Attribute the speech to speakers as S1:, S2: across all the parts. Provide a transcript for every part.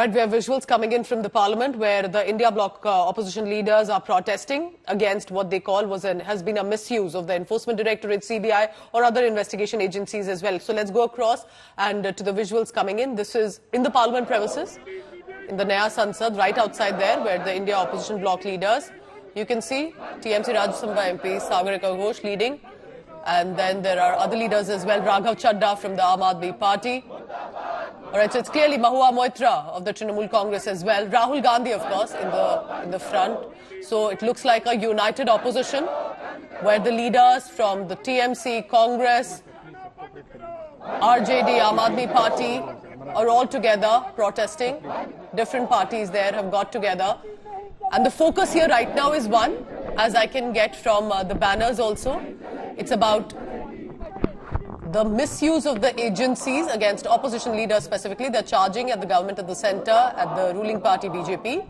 S1: Right, we have visuals coming in from the parliament where the India bloc opposition leaders are protesting against what they call has been a misuse of the Enforcement Directorate, CBI or other investigation agencies as well. So let's go across and to the visuals coming in. This is in the parliament premises in the Naya Sansad, right outside there where the India opposition bloc leaders. You can see TMC Rajya Sabha MP Sagarika Ghosh leading, and then there are other leaders as well. Raghav Chadda from the Aam Aadmi Party. All right, so it's clearly Mahua Moitra of the Trinamool Congress as well. Rahul Gandhi, of course, in the front. So it looks like a united opposition where the leaders from the TMC, Congress, RJD, Aam Aadmi Party are all together protesting. Different parties there have got together. And the focus here right now is one, as I can get from the banners also. It's about the misuse of the agencies against opposition leaders specifically. They're charging at the government at the centre, at the ruling party BJP,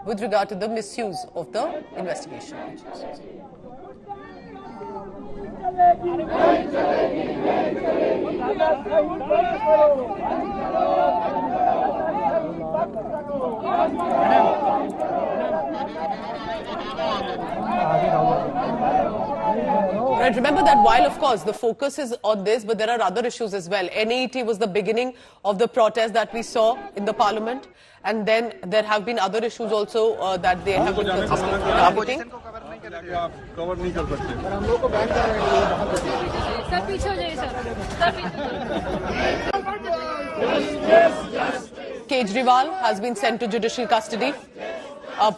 S1: with regard to the misuse of the investigation agencies. Right, remember that while, of course, the focus is on this, but there are other issues as well. NAET was the beginning of the protest that we saw in the parliament, and then there have been other issues also that they have been consistently targeting. Kejriwal has been sent to judicial custody.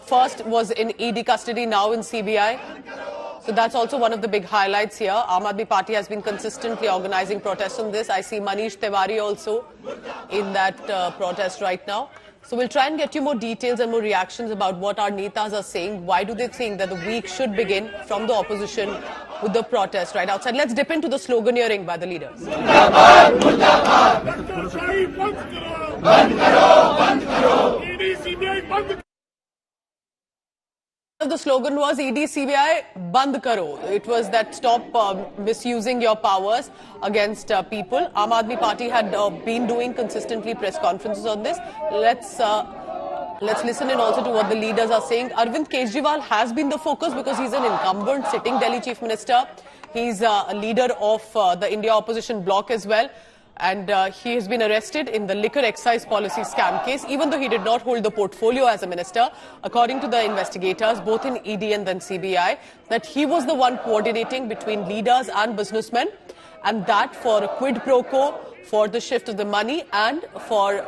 S1: First was in ED custody, now in CBI. So that's also one of the big highlights here. Aam Aadmi Party has been consistently organizing protests on this. I see Manish Tiwari also in that protest right now. So we'll try and get you more details and more reactions about what our netas are saying. Why do they think that the week should begin from the opposition with the protest right outside? Let's dip into the sloganeering by the leaders. The slogan was ED CBI Band Karo. It was that stop misusing your powers against people. Aam Aadmi Party had been doing consistently press conferences on this. Let's listen in also to what the leaders are saying. Arvind Kejriwal has been the focus because he's an incumbent sitting Delhi Chief Minister. He's a leader of the India opposition bloc as well. And he has been arrested in the liquor excise policy scam case, even though he did not hold the portfolio as a minister. According to the investigators, both in ED and then CBI, that he was the one coordinating between leaders and businessmen, and that for a quid pro quo, for the shift of the money and for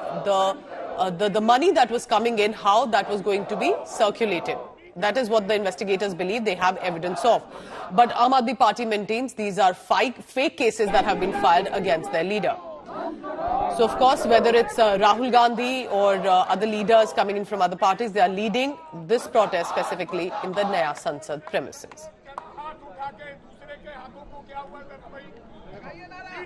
S1: the money that was coming in, how that was going to be circulated. That is what the investigators believe they have evidence of. But Aam Aadmi Party maintains these are fake cases that have been filed against their leader. So, of course, whether it's Rahul Gandhi or other leaders coming in from other parties, they are leading this protest specifically in the Naya Sansad premises.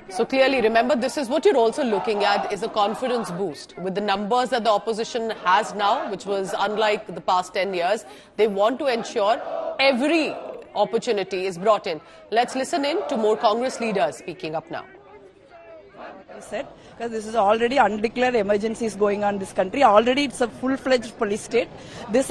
S1: So clearly, remember, this is what you're also looking at is a confidence boost. With the numbers that the opposition has now, which was unlike the past 10 years, they want to ensure every opportunity is brought in. Let's listen in to more Congress leaders speaking up now.
S2: Said, because this is already undeclared emergencies going on in this country. Already it's a full-fledged police state. This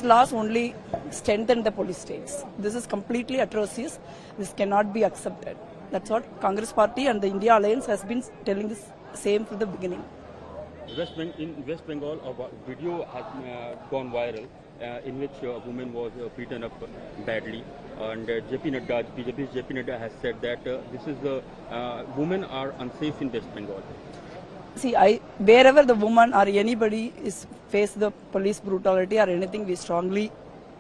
S2: laws only strengthen the police states. This is completely atrocious. This cannot be accepted. That's what Congress Party and the India Alliance has been telling the same from the beginning.
S3: In West Bengal, a video has gone viral in which a woman was beaten up badly, and BJP's JP Nadda has said that women are unsafe in West Bengal.
S2: See, wherever the woman or anybody is face the police brutality or anything, we strongly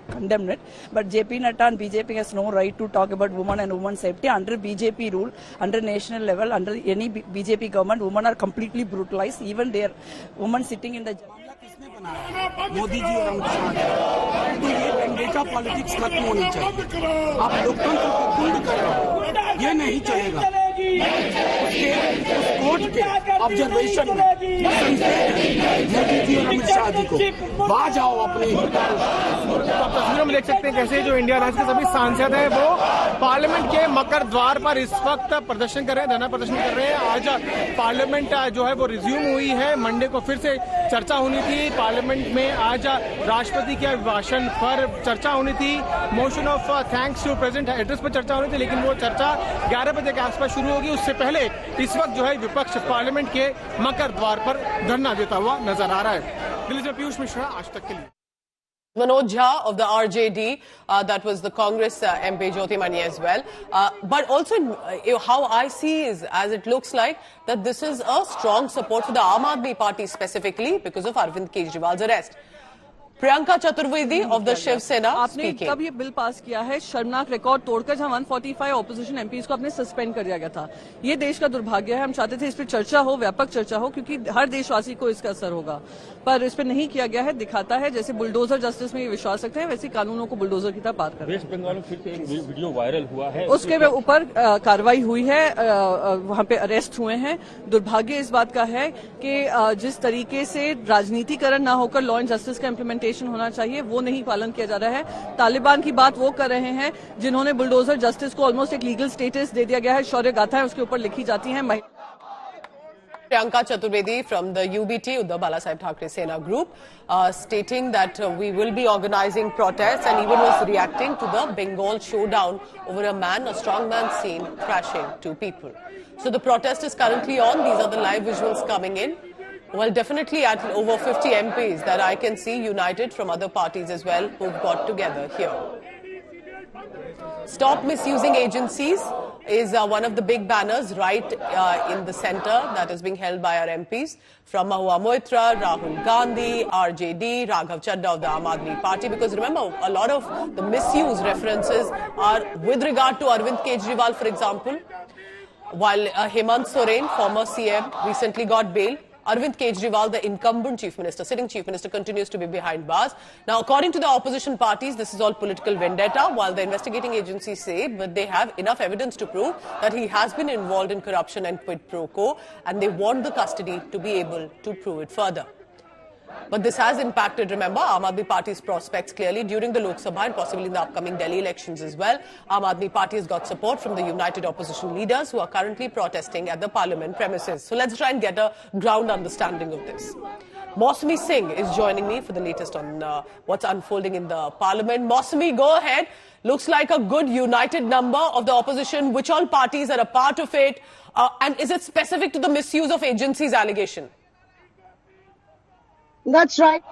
S2: condemn it. But JP Nadda and BJP has no right to talk about women and women's safety. Under BJP rule, under national level, under any BJP government, women are completely brutalized. Even their women sitting in the
S4: Modi ji और अमित शाह जी, तो ये vendetta politics खत्म होनी चाहिए। आप लोकतंत्र को कुंड कर रहे हो, ये नहीं चलेगा। उस कोर्ट के ऑब्जर्वेशन में मोदी जी और अमित शाह जी को बाज आओ अपने।
S5: तस्वीरों में देख सकते हैं कैसे जो इंडिया राष्ट्र के सभी सांसद हैं वो पार्लियामेंट के मकर द्वार पर इस वक्त प्रदर्शन कर रहे हैं, धरना प्रदर्शन कर रहे हैं। आज पार्लियामेंट जो है वो रिज्यूम हुई है। मंडे को फिर से चर्चा होनी थी। पार्लियामेंट में आज राष्ट्रपति के अभिभाषण पर चर्चा होनी थी। Motion of thanks to president address पर चर्चा होनी थी, लेकिन वो चर्चा 11 बजे के आसपास शुरू होगी। उससे पहले इस वक्त जो है विपक्ष पार्लियामेंट के मकर द्वार पर धरना देता हुआ नजर आ रहा है। दिल्ली से पीयूष मिश्रा, आज तक के लिए।
S1: Manoj Jha of the RJD, that was the Congress MP Jyotirmani as well. But also how I see is, as it looks like, that this is a strong support for the Aam Aadmi Party specifically because of Arvind Kejriwal's arrest. Priyanka Chaturvedi of the Shiv Sena
S6: आपने
S1: speaking.
S6: तब ये bill pass किया है, शर्मनाक record तोड़कर, जहां 145 opposition MPs को आपने सस्पेंड कर दिया गया था। ये देश का दुर्भाग्य है। हम चाहते थे इस पर चर्चा हो, व्यापक चर्चा हो, क्योंकि हर देशवासी को इसका असर होगा, पर इस पर नहीं किया गया है। दिखाता है जैसे बुलडोजर जस्टिस में ये विश्वास रखते हैं, वैसे कानूनों को बुलडोजर की तरह पार कर रहे हैं।
S3: वेस्ट बंगाल में फिर से एक वीडियो वायरल हुआ है,
S6: उसके ऊपर कार्रवाई हुई है, वहां पे अरेस्ट हुए हैं। दुर्भाग्य इस बात का है कि जिस तरीके से राजनीतिकरण ना होकर लॉ एंड जस्टिस का इम्प्लीमेंटेशन होना चाहिए, वो नहीं पालन किया जा रहा है। तालिबान की बात वो कर रहे हैं जिन्होंने बुलडोजर जस्टिस को ऑलमोस्ट एक लीगल स्टेटस दे दिया गया है। शौर्य गाथाएं उसके ऊपर लिखी जाती हैं।
S1: Priyanka Chaturvedi from the UBT, Uddhav Balasaheb Thackeray Sena group, stating that we will be organizing protests, and even was reacting to the Bengal showdown over a man, a strong man seen crashing two people. So the protest is currently on. These are the live visuals coming in. Well, definitely at over 50 MPs that I can see united from other parties as well who've got together here. Stop Misusing Agencies is one of the big banners right in the center that is being held by our MPs from Mahua Moitra, Rahul Gandhi, RJD, Raghav Chadda of the Aam Aadmi Party. Because remember, a lot of the misuse references are with regard to Arvind Kejriwal, for example. While Hemant Soren, former CM, recently got bail, Arvind Kejriwal, the incumbent chief minister, sitting chief minister, continues to be behind bars. Now, according to the opposition parties, this is all political vendetta, while the investigating agencies say but they have enough evidence to prove that he has been involved in corruption and quid pro quo, and they want the custody to be able to prove it further. But this has impacted, remember, Aam Aadmi Party's prospects clearly during the Lok Sabha and possibly in the upcoming Delhi elections as well. Aam Aadmi Party has got support from the united opposition leaders who are currently protesting at the parliament premises. So let's try and get a ground understanding of this. Mausami Singh is joining me for the latest on what's unfolding in the parliament. Mausami, go ahead. Looks like a good united number of the opposition. Which all parties are a part of it? And is it specific to the misuse of agencies allegation?
S7: That's right.